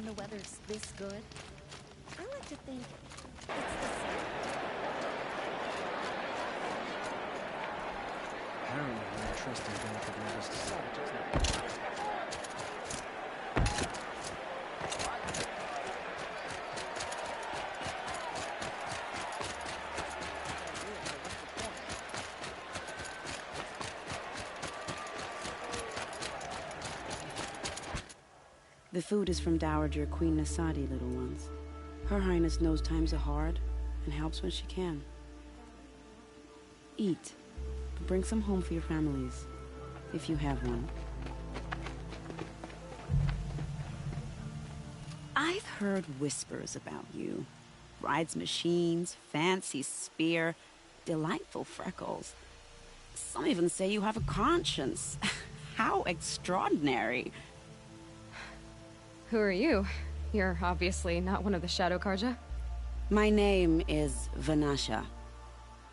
the weather's this good? I like to think it's the same. Apparently, we're trusting delicate nervous to savages. The food is from Dowager Queen Nasadi, little ones. Her Highness knows times are hard and helps when she can. Eat, but bring some home for your families, if you have one. I've heard whispers about you. Rides machines, fancy spear, delightful freckles. Some even say you have a conscience. How extraordinary. Who are you? You're obviously not one of the Shadow Karja. My name is Vanasha.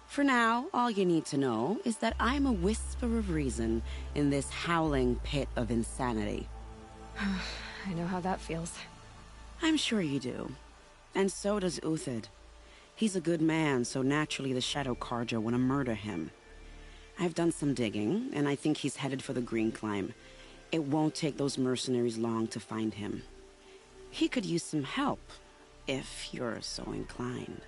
For now, all you need to know is that I'm a whisper of reason in this howling pit of insanity. I know how that feels. I'm sure you do. And so does Uthid. He's a good man, so naturally the Shadow Karja want to murder him. I've done some digging, and I think he's headed for the Green Climb. It won't take those mercenaries long to find him. He could use some help, if you're so inclined.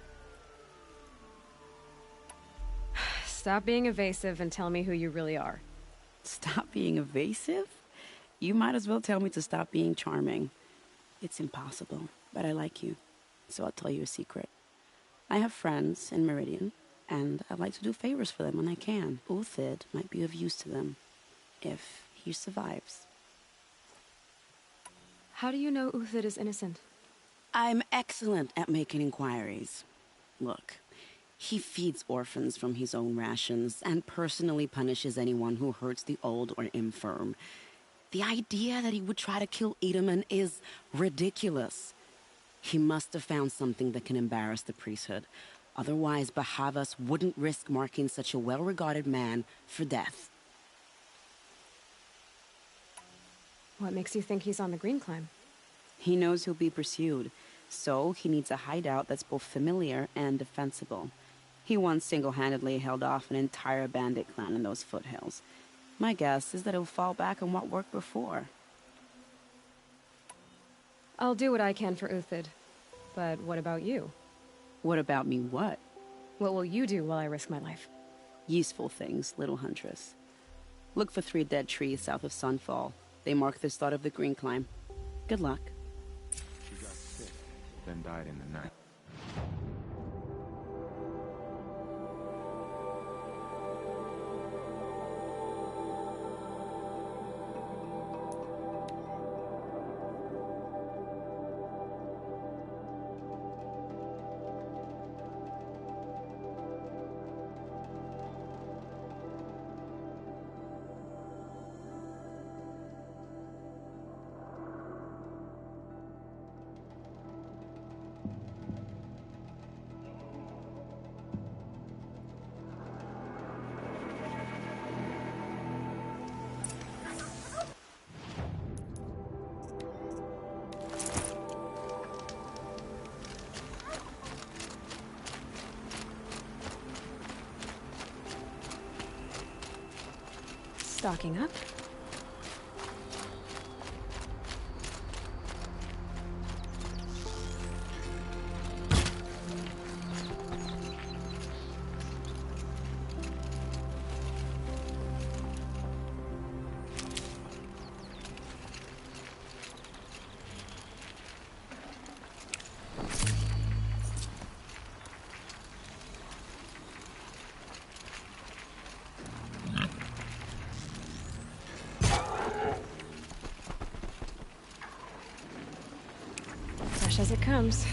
Stop being evasive and tell me who you really are. Stop being evasive? You might as well tell me to stop being charming. It's impossible, but I like you, so I'll tell you a secret. I have friends in Meridian, and I like to do favors for them when I can. Uthid might be of use to them, if he survives. How do you know Uthid is innocent? I'm excellent at making inquiries. Look, he feeds orphans from his own rations and personally punishes anyone who hurts the old or infirm. The idea that he would try to kill Edaman is ridiculous. He must have found something that can embarrass the priesthood. Otherwise, Bahavas wouldn't risk marking such a well-regarded man for death. What makes you think he's on the Green Climb? He knows he'll be pursued, so he needs a hideout that's both familiar and defensible. He once single-handedly held off an entire bandit clan in those foothills. My guess is that he'll fall back on what worked before. I'll do what I can for Uthid. But what about you? What about me what? What will you do while I risk my life? Useful things, little huntress. Look for 3 dead trees south of Sunfall. They mark the start of the Green Climb. Good luck. She got sick, then died in the night. Stocking up. Fresh as it comes.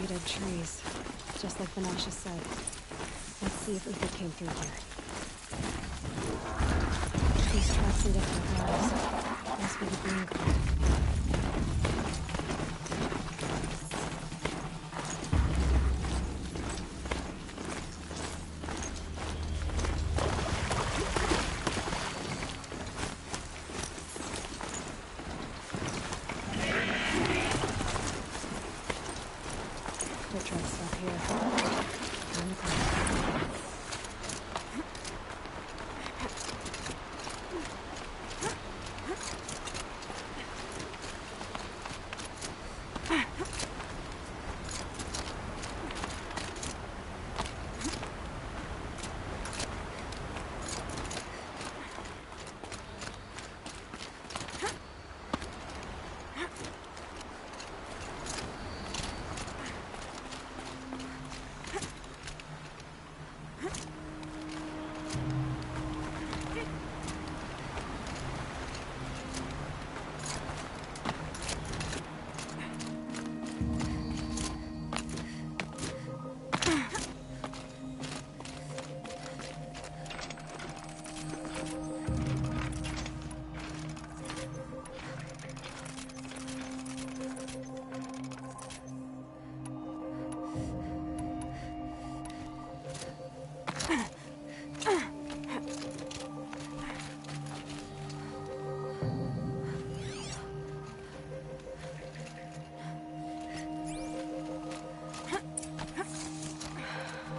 dead trees, just like Vanasha said. Let's see if Uther came through here. These tracks in different drives. Must be the green card. Foot tracks stop here. Green card.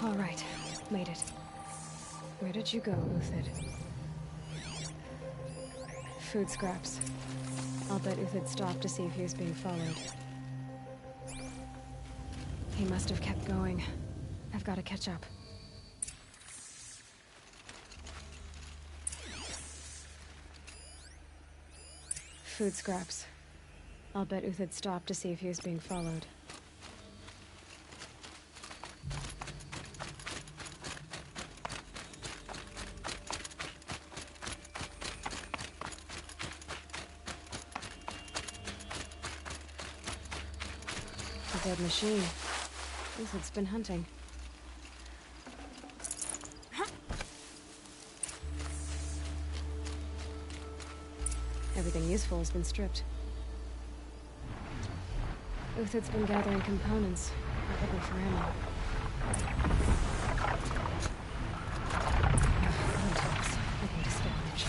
All right, made it. Where did you go, Uthid? Food scraps. I'll bet Uthid stopped to see if he was being followed. He must have kept going. I've got to catch up. Food scraps. I'll bet Uthid stopped to see if he was being followed. A dead machine. Uthid's been hunting. Everything useful has been stripped. Uthid's been gathering components, probably for ammo. Hunters looking to scavenge.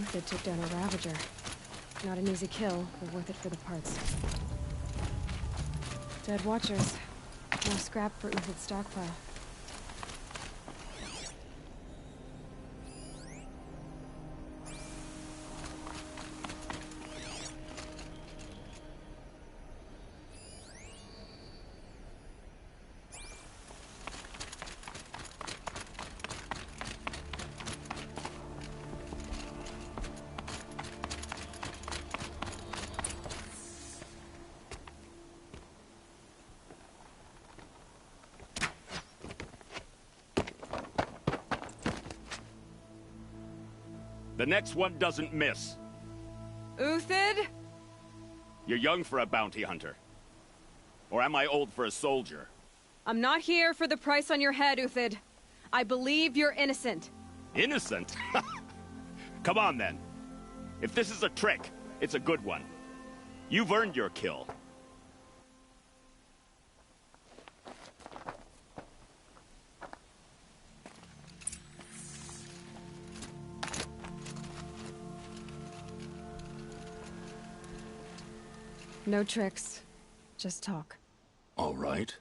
Uthid took down a Ravager. Not an easy kill, but worth it for the parts. Dead Watchers. More scrap for Uthid's stockpile. The next one doesn't miss. Uthid? You're young for a bounty hunter. Or am I old for a soldier? I'm not here for the price on your head, Uthid. I believe you're innocent. Innocent? Come on, then. If this is a trick, it's a good one. You've earned your kill. No tricks. Just talk. All right.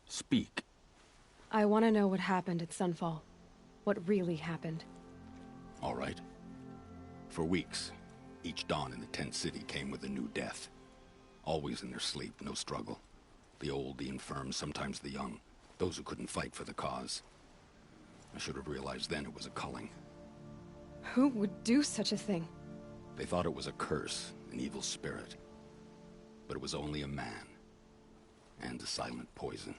Speak. I want to know what happened at Sunfall. What really happened. All right. For weeks, each dawn in the tent city came with a new death. Always in their sleep, no struggle. The old, the infirm, sometimes the young. Those who couldn't fight for the cause. I should have realized then it was a culling. Who would do such a thing? They thought it was a curse, an evil spirit. But it was only a man. And a silent poison.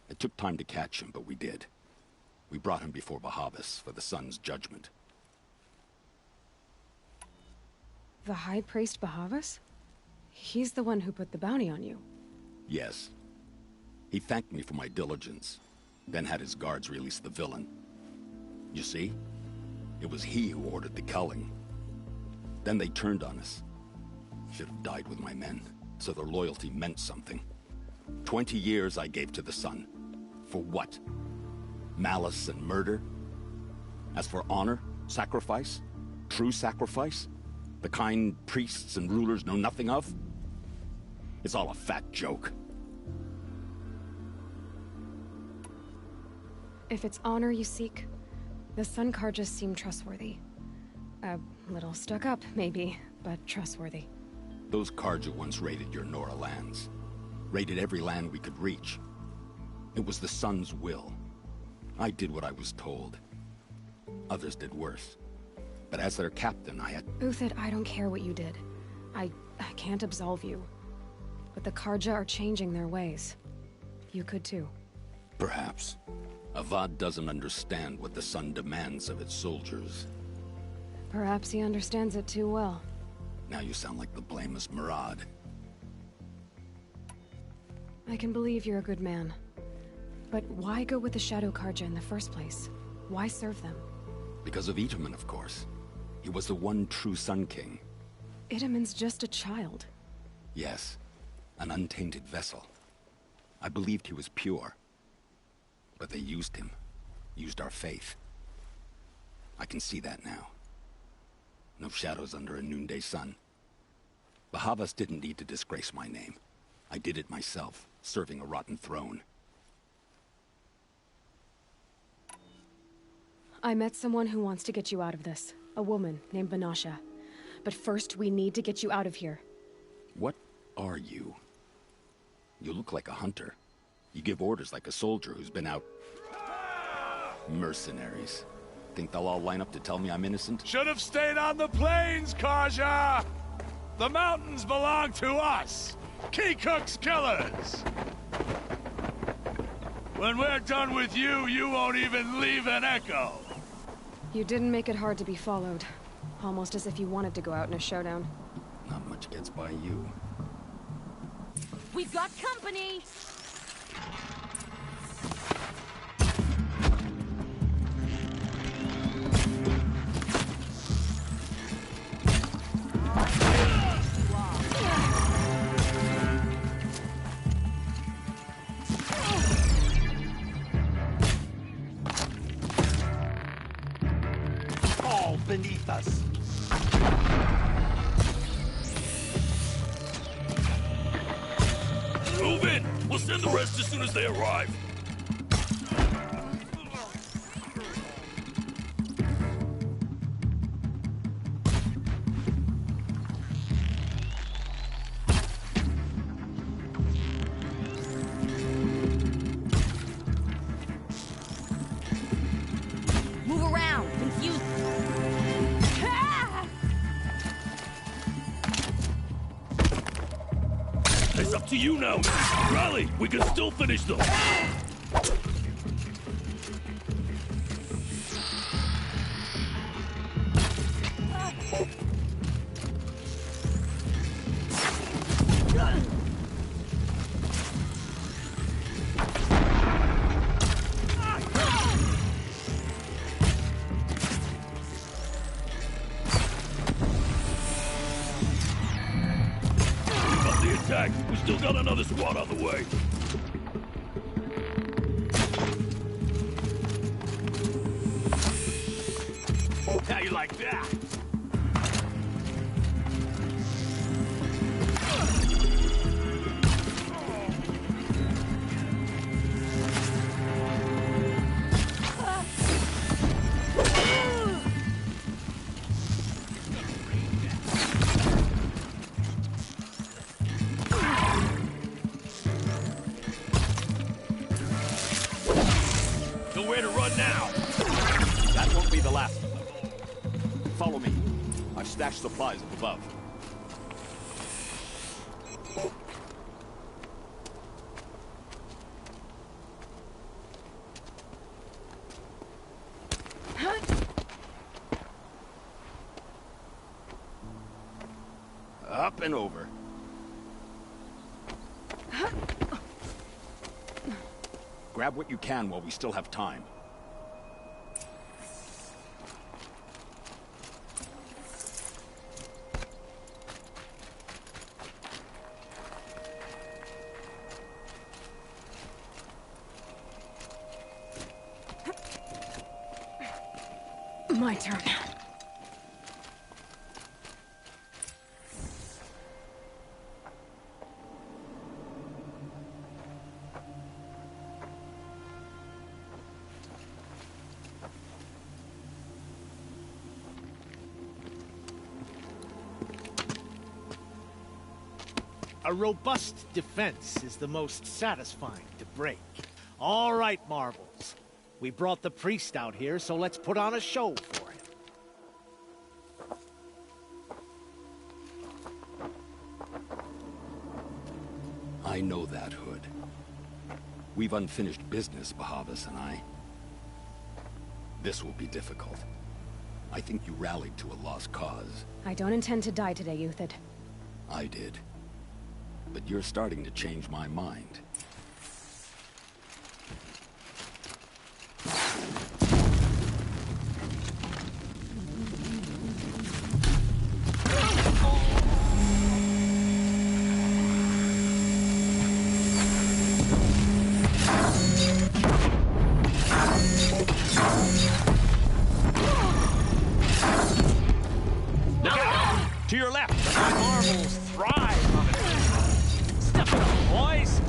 It took time to catch him, but we did. We brought him before Bahavas for the sun's judgment. The High Priest Bahavas? He's the one who put the bounty on you. Yes. He thanked me for my diligence, then had his guards release the villain. You see? It was he who ordered the culling. Then they turned on us. Should have died with my men, so their loyalty meant something. 20 years I gave to the sun. For what? Malice and murder? As for honor, sacrifice, true sacrifice, the kind priests and rulers know nothing of? It's all a fat joke. If it's honor you seek, the Sun Karjas seem trustworthy. A little stuck up, maybe, but trustworthy. Those Karja once raided your Nora lands. Raided every land we could reach. It was the Sun's will. I did what I was told. Others did worse. But as their captain, I had... Uthid, I don't care what you did. I can't absolve you. But the Karja are changing their ways. You could too. Perhaps. Avad doesn't understand what the Sun demands of its soldiers. Perhaps he understands it too well. Now you sound like the blameless Murad. I can believe you're a good man. But why go with the Shadow Karja in the first place? Why serve them? Because of Itaman, of course. He was the one true Sun King. Itaman's just a child. Yes. An untainted vessel. I believed he was pure. But they used him. Used our faith. I can see that now. No shadows under a noonday sun. Bahavas didn't need to disgrace my name. I did it myself, serving a rotten throne. I met someone who wants to get you out of this. A woman named Banasha. But first, we need to get you out of here. What are you? You look like a hunter. You give orders like a soldier who's been out... Mercenaries. Think they'll all line up to tell me I'm innocent? Should have stayed on the plains, Karja! The mountains belong to us! Keycook's killers! When we're done with you, you won't even leave an echo! You didn't make it hard to be followed. Almost as if you wanted to go out in a showdown. Not much gets by you. We've got company! ground beneath us. Move in! We'll send the rest as soon as they arrive. Move around! Confuse... It's up to you now, man. Rally! We can still finish them! We still got another squad on the way. How you like that? Nowhere to run now. That won't be the last. Follow me. I've stashed supplies up above. Up and over. Grab what you can while we still have time. My turn. A robust defense is the most satisfying to break. All right, Marbles. We brought the priest out here, so let's put on a show for him. I know that, Hood. We've unfinished business, Bahavas and I. This will be difficult. I think you rallied to a lost cause. I don't intend to die today, Euthyd. I did. But you're starting to change my mind. To your left! My Marbles thrive on it. Step it up, boys!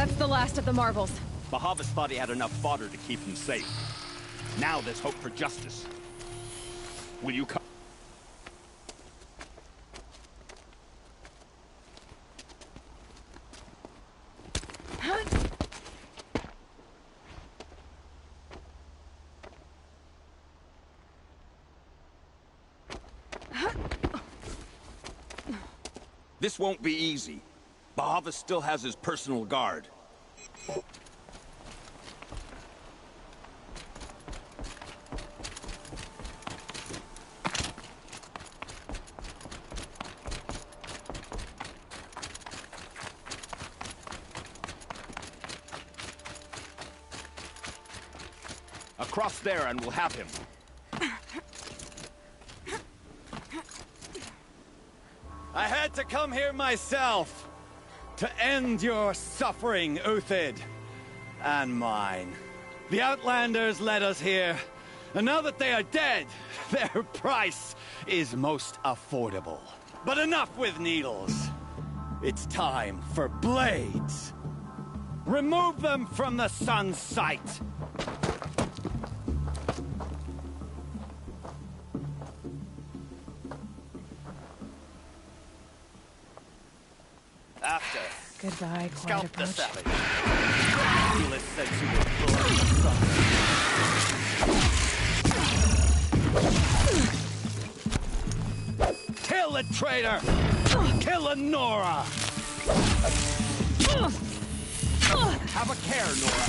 That's the last of the marbles. Bahavas thought he had enough fodder to keep him safe. Now there's hope for justice. Will you come? This won't be easy. Bahavas still has his personal guard. Across there and we'll have him. I had to come here myself to end your suffering, Uthid, and mine. The Outlanders led us here, and now that they are dead, their price is most affordable. But enough with needles. It's time for blades. Remove them from the sun's sight. After. Goodbye, quiet Scalp the approach. savage. Feel its sensual blood in the sun. Kill the traitor! Kill Nora! Have a care, Nora.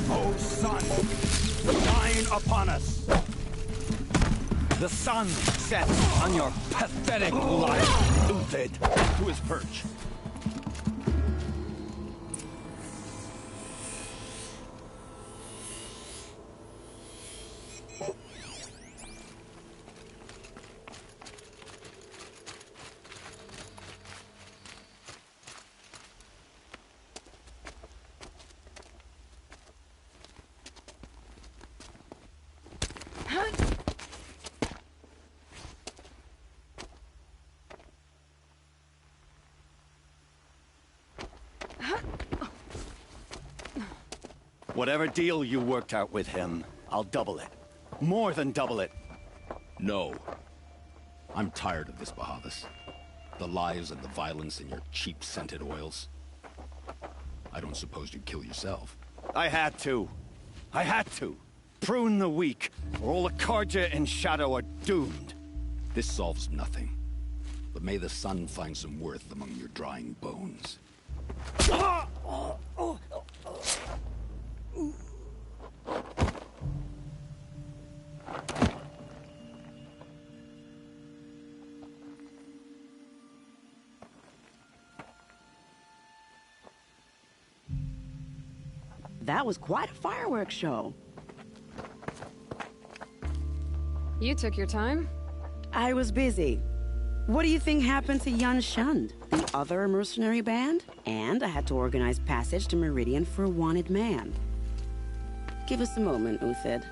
Oh, sun, shine upon us! The sun sets on your pathetic life, Uthid. To his perch. Whatever deal you worked out with him, I'll double it. More than double it. No. I'm tired of this, Bahavas. The lies and the violence in your cheap scented oils. I don't suppose you'd kill yourself. I had to. I had to. Prune the weak, or all the Karja in Shadow are doomed. This solves nothing. But may the sun find some worth among your drying bones. That was quite a fireworks show. You took your time? I was busy. What do you think happened to Yan Shund, the other mercenary band? And I had to organize passage to Meridian for a wanted man. Give us a moment, Uthid.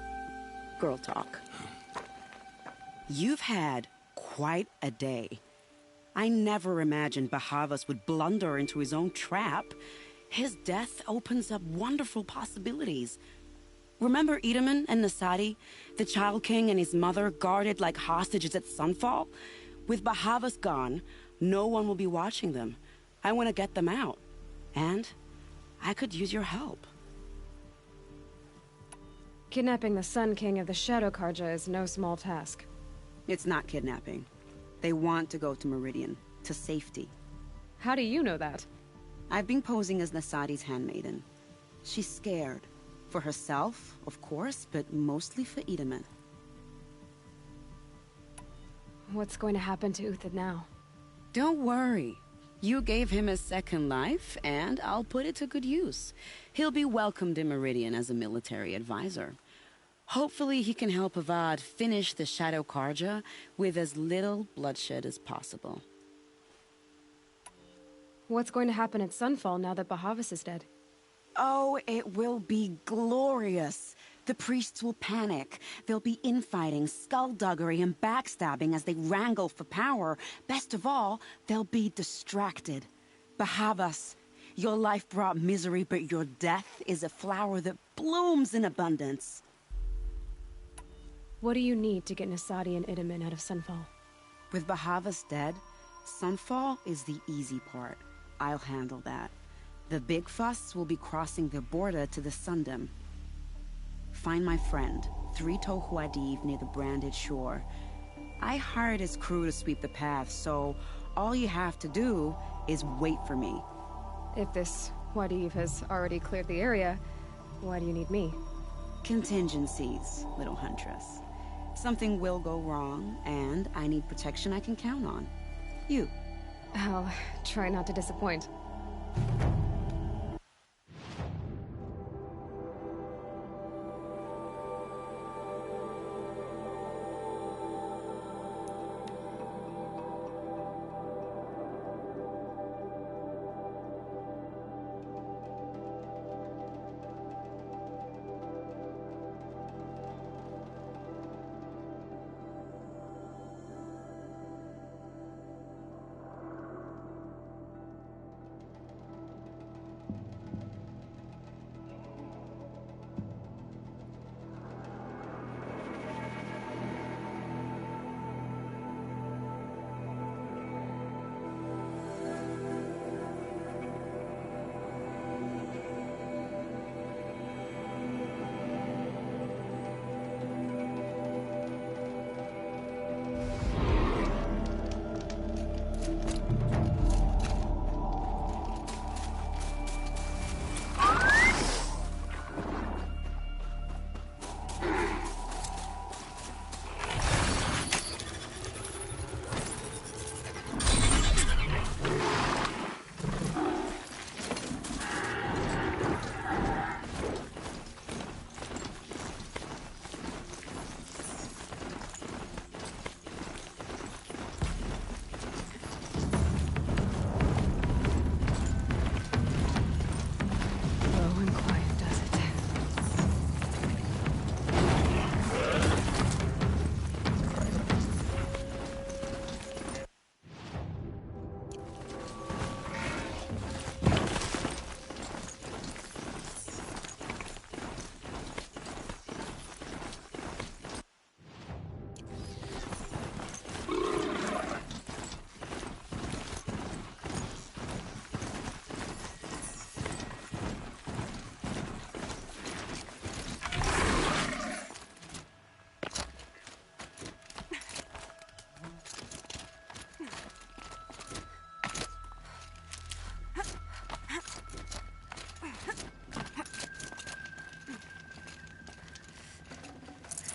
Girl talk. You've had quite a day. I never imagined Bahavas would blunder into his own trap. His death opens up wonderful possibilities. Remember Edaman and Nasadi, the Child King and his mother guarded like hostages at sunfall? With Bahavas gone, no one will be watching them. I want to get them out. And I could use your help. Kidnapping the Sun King of the Shadow Karja is no small task. It's not kidnapping. They want to go to Meridian, to safety. How do you know that? I've been posing as Nasadi's handmaiden. She's scared. For herself, of course, but mostly for Edaman. What's going to happen to Uthid now? Don't worry. You gave him a second life, and I'll put it to good use. He'll be welcomed in Meridian as a military advisor. Hopefully he can help Avad finish the Shadow Karja with as little bloodshed as possible. What's going to happen at Sunfall now that Bahavas is dead? Oh, it will be glorious. The priests will panic. There'll be infighting, skullduggery, and backstabbing as they wrangle for power. Best of all, they'll be distracted. Bahavas, your life brought misery, but your death is a flower that blooms in abundance. What do you need to get Nasadi and Idaman out of Sunfall? With Bahavas dead, Sunfall is the easy part. I'll handle that. The big fuss will be crossing the border to the Sundom. Find my friend, Three-Toe Huadiv, near the Branded Shore. I hired his crew to sweep the path, so all you have to do is wait for me. If this Huadiv has already cleared the area, why do you need me? Contingencies, little huntress. Something will go wrong, and I need protection I can count on. You. I'll try not to disappoint.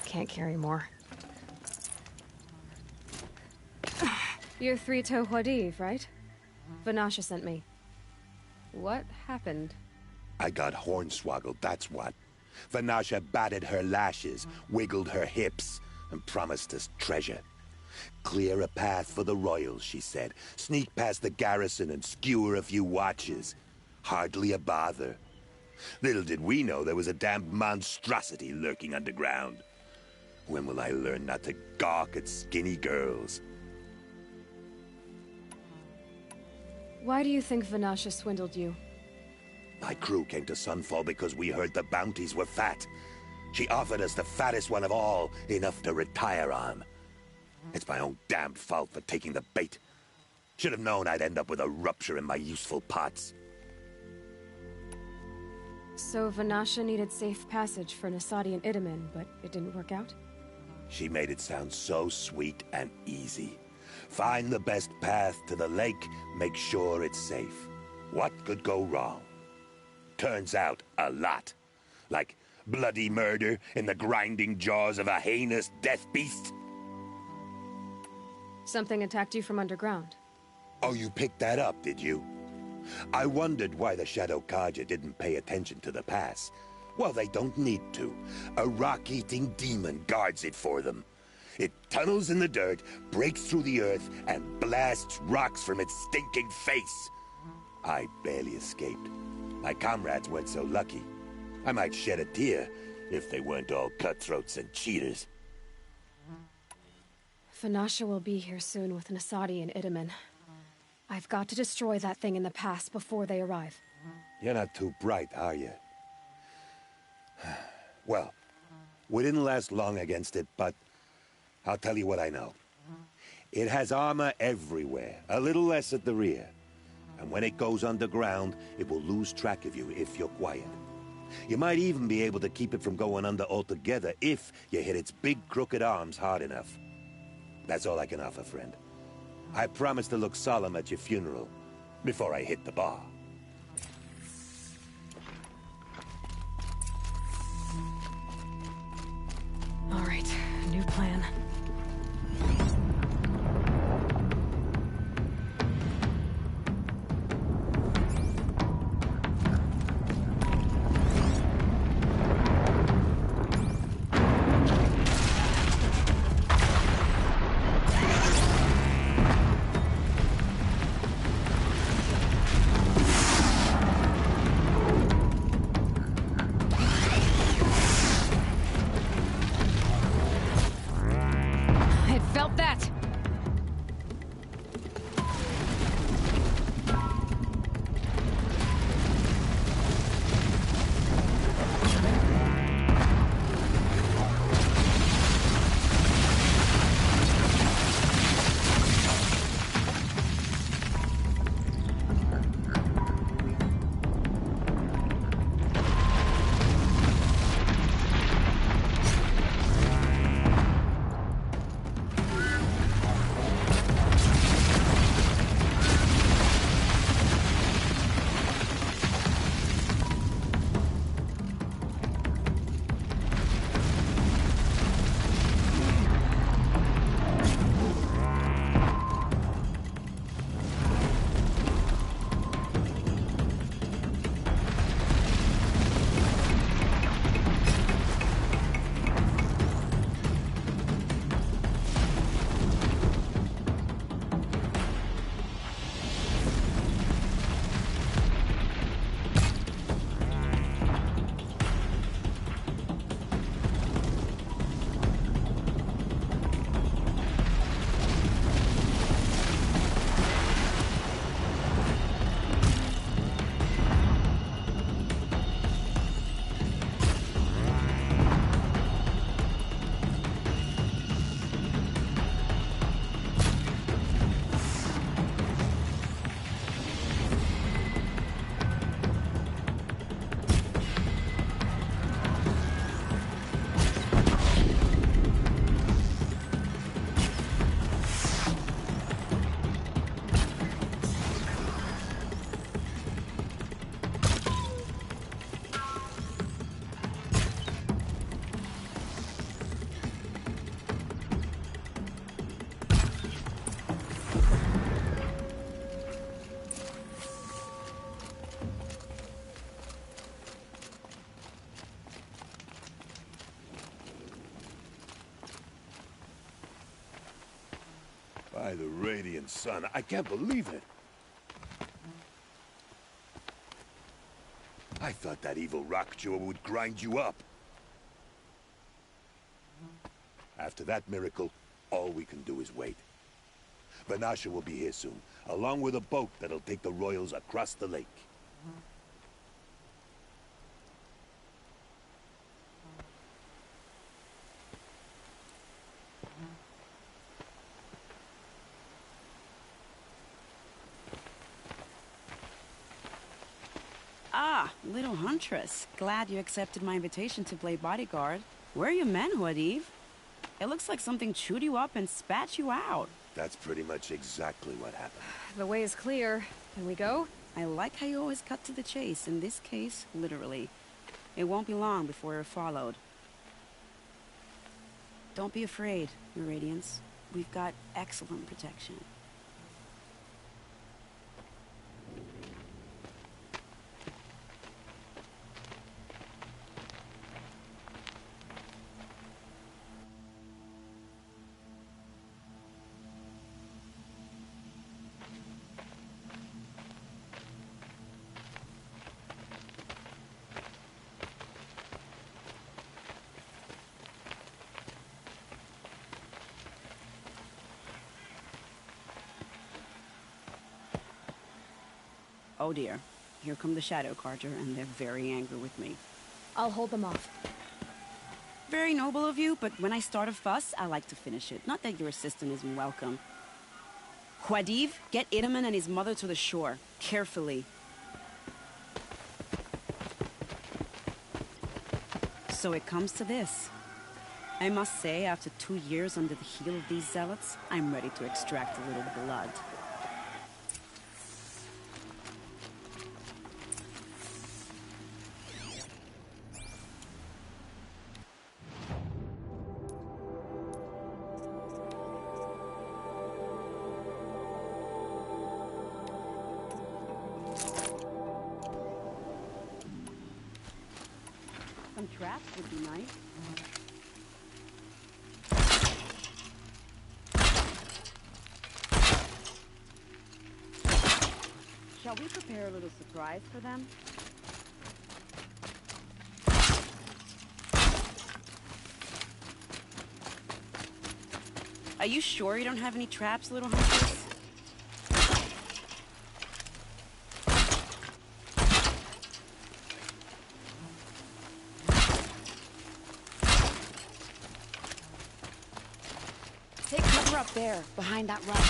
Can't carry more. You're Three-Toe Huadiv, right? Vanasha sent me. What happened? I got hornswoggled, that's what. Vanasha batted her lashes, wiggled her hips, and promised us treasure. Clear a path for the royals, she said. Sneak past the garrison and skewer a few watches. Hardly a bother. Little did we know there was a damned monstrosity lurking underground. When will I learn not to gawk at skinny girls? Why do you think Vanasha swindled you? My crew came to Sunfall because we heard the bounties were fat. She offered us the fattest one of all, enough to retire on. It's my own damned fault for taking the bait. Should have known I'd end up with a rupture in my useful pots. So Vanasha needed safe passage for Nasadi and Idaman, but it didn't work out? She made it sound so sweet and easy. Find the best path to the lake, make sure it's safe. What could go wrong? Turns out, a lot. Like bloody murder in the grinding jaws of a heinous death beast. Something attacked you from underground. Oh, you picked that up, did you? I wondered why the Shadow Kaja didn't pay attention to the pass. Well, they don't need to. A rock-eating demon guards it for them. It tunnels in the dirt, breaks through the earth, and blasts rocks from its stinking face. I barely escaped. My comrades weren't so lucky. I might shed a tear, If they weren't all cutthroats and cheaters. Vanasha will be here soon with Nasadi and Itamen. I've got to destroy that thing in the pass before they arrive. You're not too bright, are you? Well, we didn't last long against it, but I'll tell you what I know. It has armor everywhere, a little less at the rear. And when it goes underground, it will lose track of you if you're quiet. You might even be able to keep it from going under altogether if you hit its big crooked arms hard enough. That's all I can offer, friend. I promise to look solemn at your funeral before I hit the bar. All right, new plan. Felt that! By the radiant sun, I can't believe it. I thought that evil rock jaw would grind you up. After that miracle, all we can do is wait. Vanasha will be here soon, along with a boat that'll take the royals across the lake. Ah, little huntress. Glad you accepted my invitation to play bodyguard. Where are your manhood, Eve? It looks like something chewed you up and spat you out. That's pretty much exactly what happened. The way is clear. Can we go? I like how you always cut to the chase. In this case, literally. It won't be long before you're followed. Don't be afraid, Your Radiance. We've got excellent protection. Oh dear. Here come the Shadow Carter, and they're very angry with me. I'll hold them off. Very noble of you, but when I start a fuss, I like to finish it. Not that your assistant isn't welcome. Khwadiv, get Idaman and his mother to the shore. Carefully. So it comes to this. I must say, after 2 years under the heel of these zealots, I'm ready to extract a little blood. Some traps would be nice. Shall we prepare a little surprise for them? Are you sure you don't have any traps, little hunters? Take cover up there, behind that rock.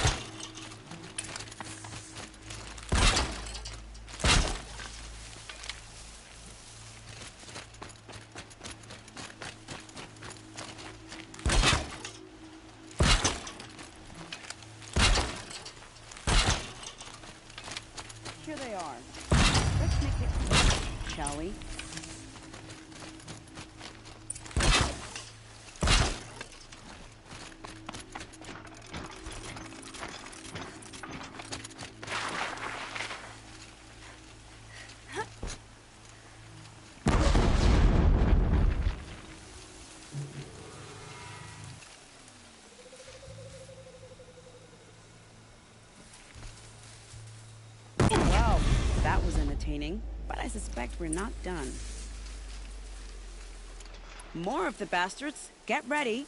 Here they are. Let's make it, shall we? Well, that was entertaining, but I suspect we're not done. More of the bastards. Get ready.